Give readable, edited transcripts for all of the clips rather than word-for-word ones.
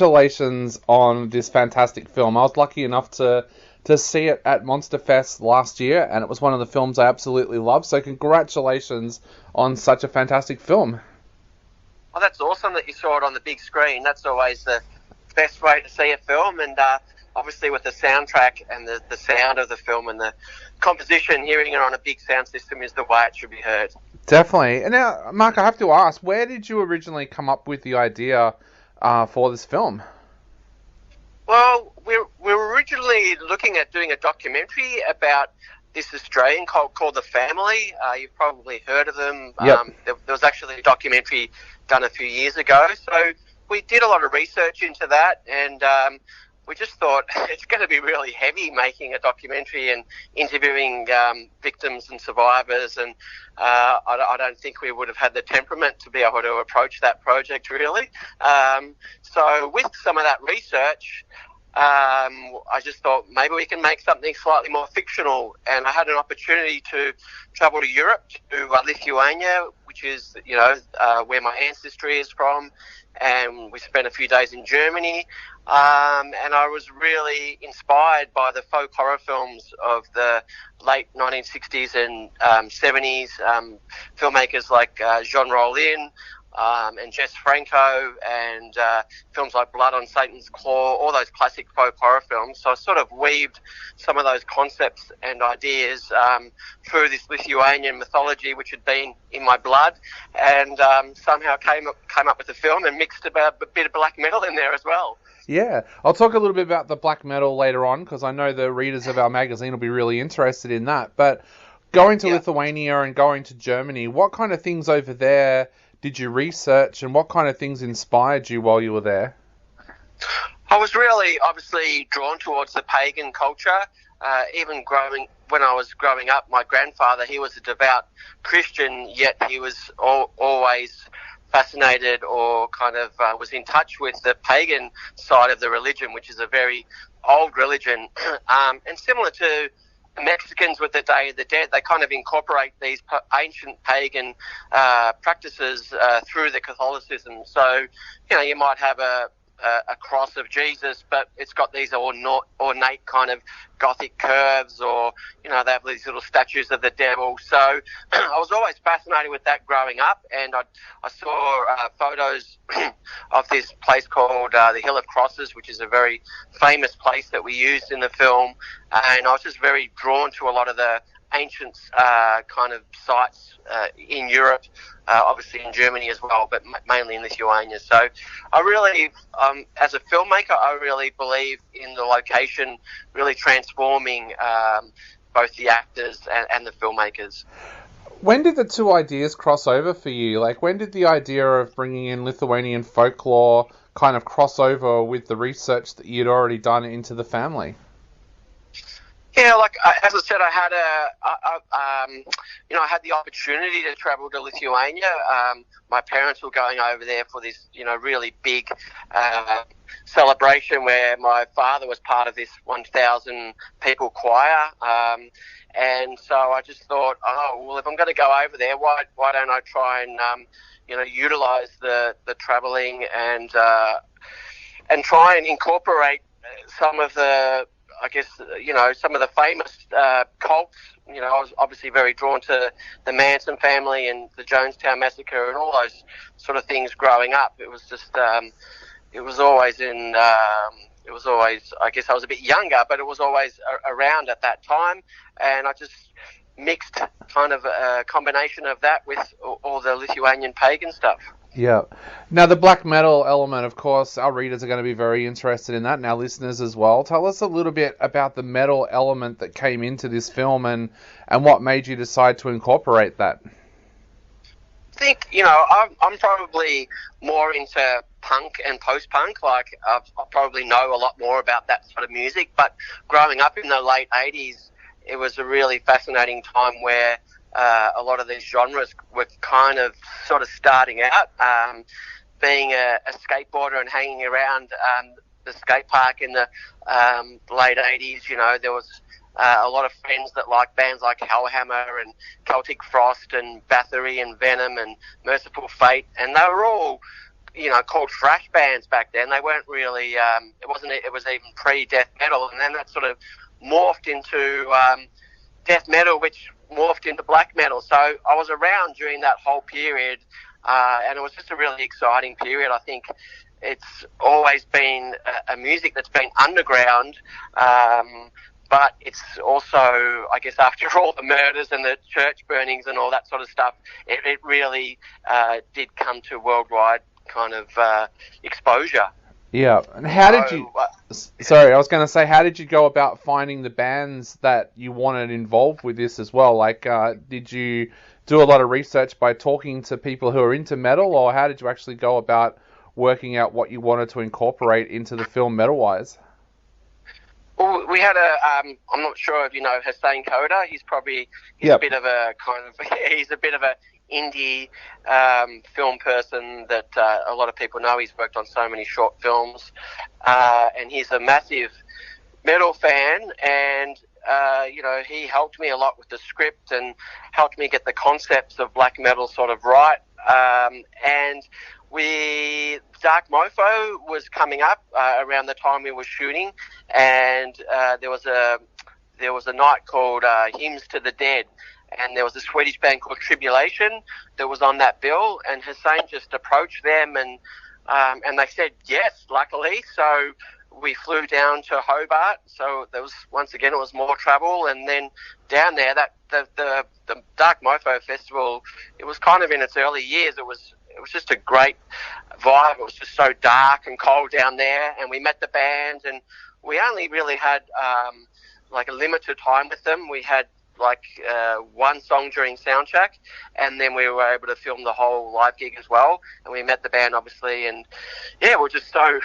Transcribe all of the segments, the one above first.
congratulations on this fantastic film. I was lucky enough to see it at Monster Fest last year, and it was one of the films I absolutely loved. So congratulations on such a fantastic film. Well, that's awesome that you saw it on the big screen. That's always the best way to see a film, and obviously with the soundtrack and the sound of the film and the composition, hearing it on a big sound system is the way it should be heard. Definitely. And now, Mark, I have to ask, where did you originally come up with the idea for this film? Well, we were originally looking at doing a documentary about this Australian cult called The Family. You've probably heard of them. Yep. There was actually a documentary done a few years ago. So we did a lot of research into that, and we just thought it's going to be really heavy making a documentary and interviewing victims and survivors, and I don't think we would have had the temperament to be able to approach that project, really. So with some of that research, I just thought maybe we can make something slightly more fictional, and I had an opportunity to travel to Europe, to Lithuania, which is, where my ancestry is from, and we spent a few days in Germany, and I was really inspired by the folk horror films of the late 1960s and 70s, filmmakers like Jean Rollin, and Jess Franco, and films like Blood on Satan's Claw, all those classic folk horror films. So I sort of weaved some of those concepts and ideas through this Lithuanian mythology, which had been in my blood, and somehow came up with the film and mixed a bit of black metal in there as well. Yeah, I'll talk a little bit about the black metal later on, because I know the readers of our magazine will be really interested in that. But going to Lithuania and going to Germany, what kind of things over there did you research, and what kind of things inspired you while you were there? I was really obviously drawn towards the pagan culture. Even when I was growing up, my grandfather, he was a devout Christian, yet he was always fascinated or kind of was in touch with the pagan side of the religion, which is a very old religion. And similar to Mexicans with the Day of the Dead, they kind of incorporate these ancient pagan practices through the Catholicism. So, you might have a cross of Jesus, but it's got these ornate kind of Gothic curves, or, they have these little statues of the devil. So I was always fascinated with that growing up, and I saw photos of this place called the Hill of Crosses, which is a very famous place that we used in the film, and I was just very drawn to a lot of the ancient kind of sites in Europe, obviously in Germany as well, but mainly in Lithuania. So I really, as a filmmaker, I really believe in the location really transforming both the actors and the filmmakers. When did the two ideas cross over for you? Like, when did the idea of bringing in Lithuanian folklore kind of cross over with the research that you'd already done into The Family? Yeah, as I said, I had I had the opportunity to travel to Lithuania. My parents were going over there for this, really big celebration where my father was part of this 1,000 people choir. And so I just thought, if I'm going to go over there, why don't I try and utilize the traveling and try and incorporate some of the, I guess, some of the famous cults. I was obviously very drawn to the Manson family and the Jonestown Massacre and all those sort of things growing up. It was just, it was always, I guess I was a bit younger, but it was always around at that time. And I just mixed kind of a combination of that with all the Lithuanian pagan stuff. Yeah. Now, the black metal element, of course, our readers are going to be very interested in that, and our listeners as well. Tell us a little bit about the metal element that came into this film and what made you decide to incorporate that. I think, I'm probably more into punk and post-punk. I probably know a lot more about that sort of music, but growing up in the late 80s, it was a really fascinating time where a lot of these genres were kind of sort of starting out. Being a skateboarder and hanging around the skate park in the late 80s, there was a lot of friends that liked bands like Hellhammer and Celtic Frost and Bathory and Venom and Merciful Fate, and they were all called thrash bands back then. They weren't really. It wasn't. It was even pre-death metal, and then that sort of morphed into death metal, which morphed into black metal. So I was around during that whole period, and it was just a really exciting period. I think it's always been a music that's been underground, but it's also, I guess, after all the murders and the church burnings and all that sort of stuff, it really did come to worldwide kind of exposure. Yeah, and how did you... Sorry, I was going to say, how did you go about finding the bands that you wanted involved with this as well? Like, did you do a lot of research by talking to people who are into metal, or how did you actually go about working out what you wanted to incorporate into the film metal-wise? Well, we had I'm not sure if you know Hussein Koda. He's a bit of a he's a bit of a indie film person that a lot of people know. He's worked on so many short films, and he's a massive metal fan, and he helped me a lot with the script and helped me get the concepts of black metal sort of right, and Dark Mofo was coming up around the time we were shooting, and there was a night called Hymns to the Dead, and there was a Swedish band called Tribulation that was on that bill, and Hussein just approached them, and they said yes, luckily. So we flew down to Hobart, so there was, once again, it was more travel, and then down there, the Dark Mofo Festival, it was kind of in its early years. It was just a great vibe. It was just so dark and cold down there, and we met the band, and we only really had like a limited time with them. We had like one song during soundcheck, and then we were able to film the whole live gig as well, and we met the band obviously, and yeah, we're just so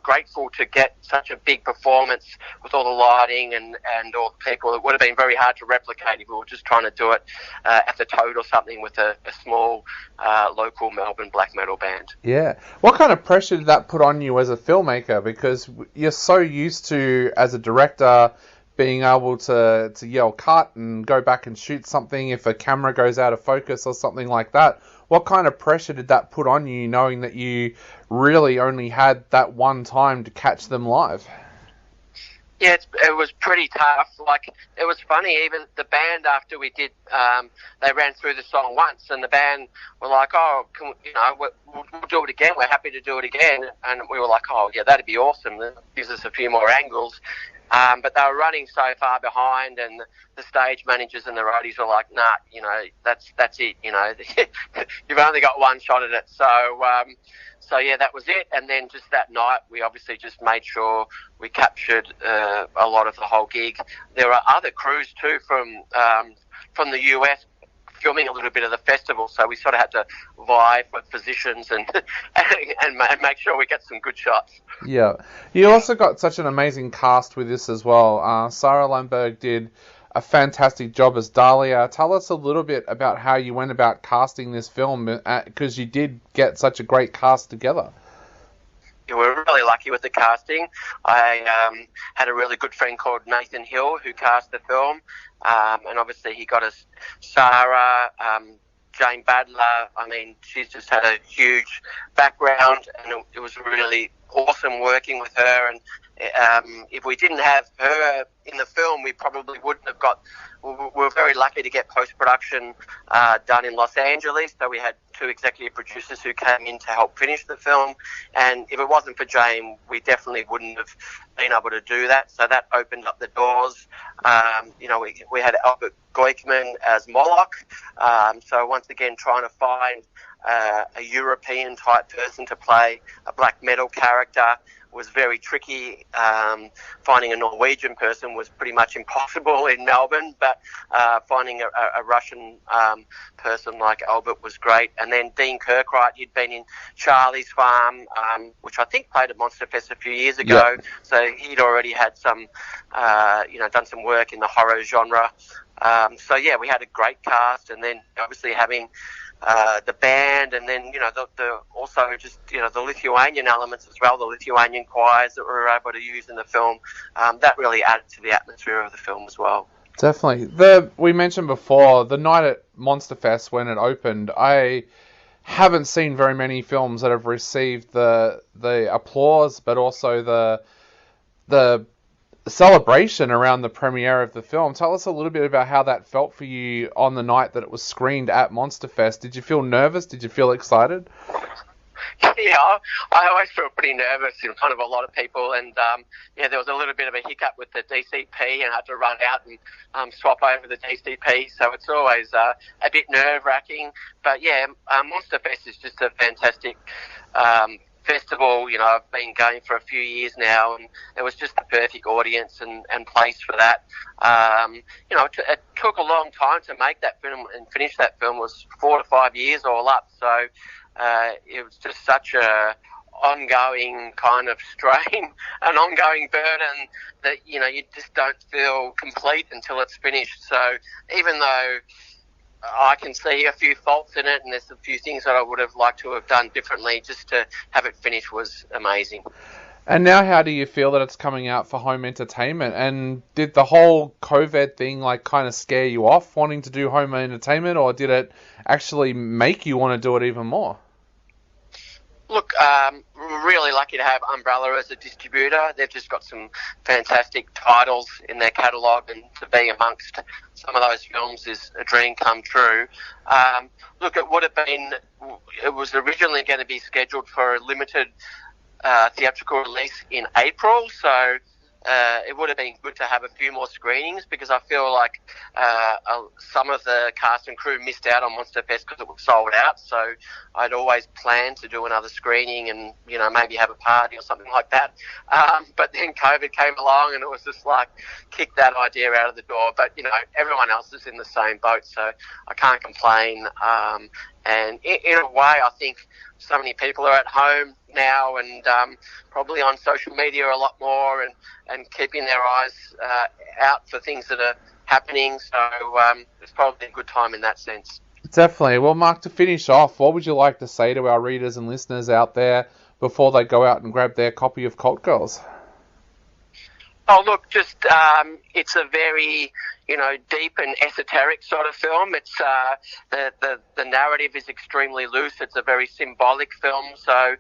grateful to get such a big performance with all the lighting and all the people. It would have been very hard to replicate if we were just trying to do it at the Toad or something with a small local Melbourne black metal band. Yeah. What kind of pressure did that put on you as a filmmaker? Because you're so used to, as a director, being able to yell cut and go back and shoot something if a camera goes out of focus or something like that. What kind of pressure did that put on you, knowing that you really only had that one time to catch them live? Yeah, it was pretty tough. Like, it was funny, even the band, after we did, they ran through the song once, and the band were like, oh, we'll do it again. We're happy to do it again. And we were like, oh, yeah, that'd be awesome. That gives us a few more angles. But they were running so far behind, and the stage managers and the roadies were like, nah, that's it, you've only got one shot at it. So yeah, that was it. And then just that night, we obviously just made sure we captured a lot of the whole gig. There are other crews too from the US filming a little bit of the festival, so we sort of had to vie for positions and make sure we get some good shots. Yeah. You also got such an amazing cast with this as well. Sarah Lamberg did a fantastic job as Dahlia. Tell us a little bit about how you went about casting this film, because you did get such a great cast together. Yeah, we're really lucky with the casting. I had a really good friend called Nathan Hill who cast the film, and obviously he got us Sarah, Jane Badler. I mean, she's just had a huge background, and it was really awesome working with her. And if we didn't have her in the film, we probably wouldn't have got. We were very lucky to get post-production done in Los Angeles, so we had 2 executive producers who came in to help finish the film, and if it wasn't for Jane, we definitely wouldn't have been able to do that, so that opened up the doors. We had Albert Goikman as Moloch, so once again trying to find a European-type person to play a black metal character was very tricky. Finding a Norwegian person was pretty much impossible in Melbourne, but finding a Russian person like Albert was great. And then Dean Kirkright, he'd been in Charlie's Farm, which I think played at Monster Fest a few years ago. Yeah. So he'd already had some, done some work in the horror genre. So yeah, we had a great cast, and then obviously having the band, and then the also just the Lithuanian elements as well, the Lithuanian choirs that we were able to use in the film, that really added to the atmosphere of the film as well. Definitely. We mentioned before the night at Monster Fest when it opened, I haven't seen very many films that have received the applause, but also the celebration around the premiere of the film. Tell us a little bit about how that felt for you on the night that it was screened at Monsterfest. Did you feel nervous? Did you feel excited? Yeah, I always feel pretty nervous in front of a lot of people, and there was a little bit of a hiccup with the DCP, and I had to run out and swap over the DCP, so it's always a bit nerve-wracking. But yeah, Monsterfest is just a fantastic festival. You know, I've been going for a few years now, and it was just the perfect audience and place for that. It took a long time to make that film and finish that film. It was 4 to 5 years all up, so it was just such a ongoing kind of strain, an ongoing burden that, you just don't feel complete until it's finished. So even though I can see a few faults in it and there's a few things that I would have liked to have done differently, just to have it finished was amazing. And now how do you feel that it's coming out for home entertainment? And did the whole COVID thing kind of scare you off wanting to do home entertainment, or did it actually make you want to do it even more? Look, we're really lucky to have Umbrella as a distributor. They've just got some fantastic titles in their catalogue, and to be amongst some of those films is a dream come true. Look, it was originally going to be scheduled for a limited theatrical release in April, so it would have been good to have a few more screenings, because I feel like some of the cast and crew missed out on Monsterfest because it was sold out. So I'd always planned to do another screening and, maybe have a party or something like that. But then COVID came along and it was just kicked that idea out of the door. But, everyone else is in the same boat, so I can't complain. And in a way, I think so many people are at home now and probably on social media a lot more and keeping their eyes out for things that are happening. So it's probably a good time in that sense. Definitely. Well, Mark, to finish off, what would you like to say to our readers and listeners out there before they go out and grab their copy of Cult Girls? Oh, look, just it's a very, deep and esoteric sort of film. It's the narrative is extremely loose. It's a very symbolic film, so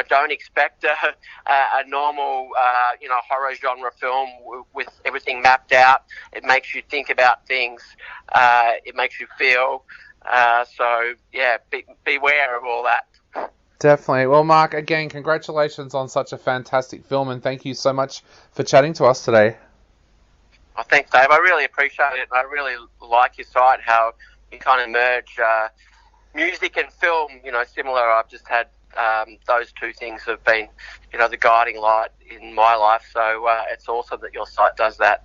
don't expect a normal horror genre film with everything mapped out. It makes you think about things. It makes you feel. So yeah, beware of all that. Definitely. Well, Mark, again, congratulations on such a fantastic film, and thank you so much for chatting to us today. Oh, thanks, Dave. I really appreciate it. I really like your site, how you kind of merge music and film, similar. I've just had those two things have been, the guiding light in my life. So it's awesome that your site does that.